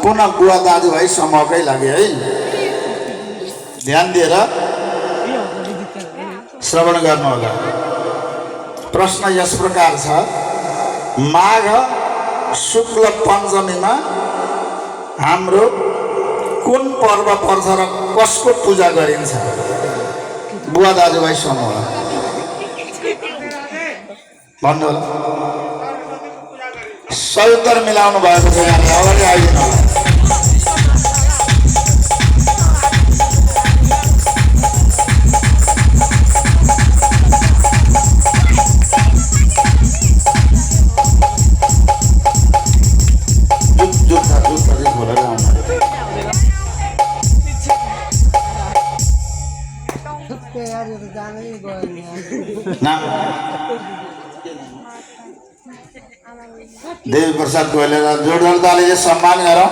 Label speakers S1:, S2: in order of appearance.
S1: पुनः बुवा दाजुभाइ समूहकै लागि है ध्यान दिएर श्रवण गर्नुहोला। प्रश्न यस प्रकार छ, माघ शुक्ल पञ्चमीमा हाम्रो कुन पर्व पर्छ र कसको पूजा गरिन्छ? बुवा दाजुभाइ समूह भन्नुहोला। सही उत्तर मिलाउनु भएको छ, अगाडि आइदिनु होला। देवी प्रसाद गोयले जोरदार तालीले सम्मान गरौँ।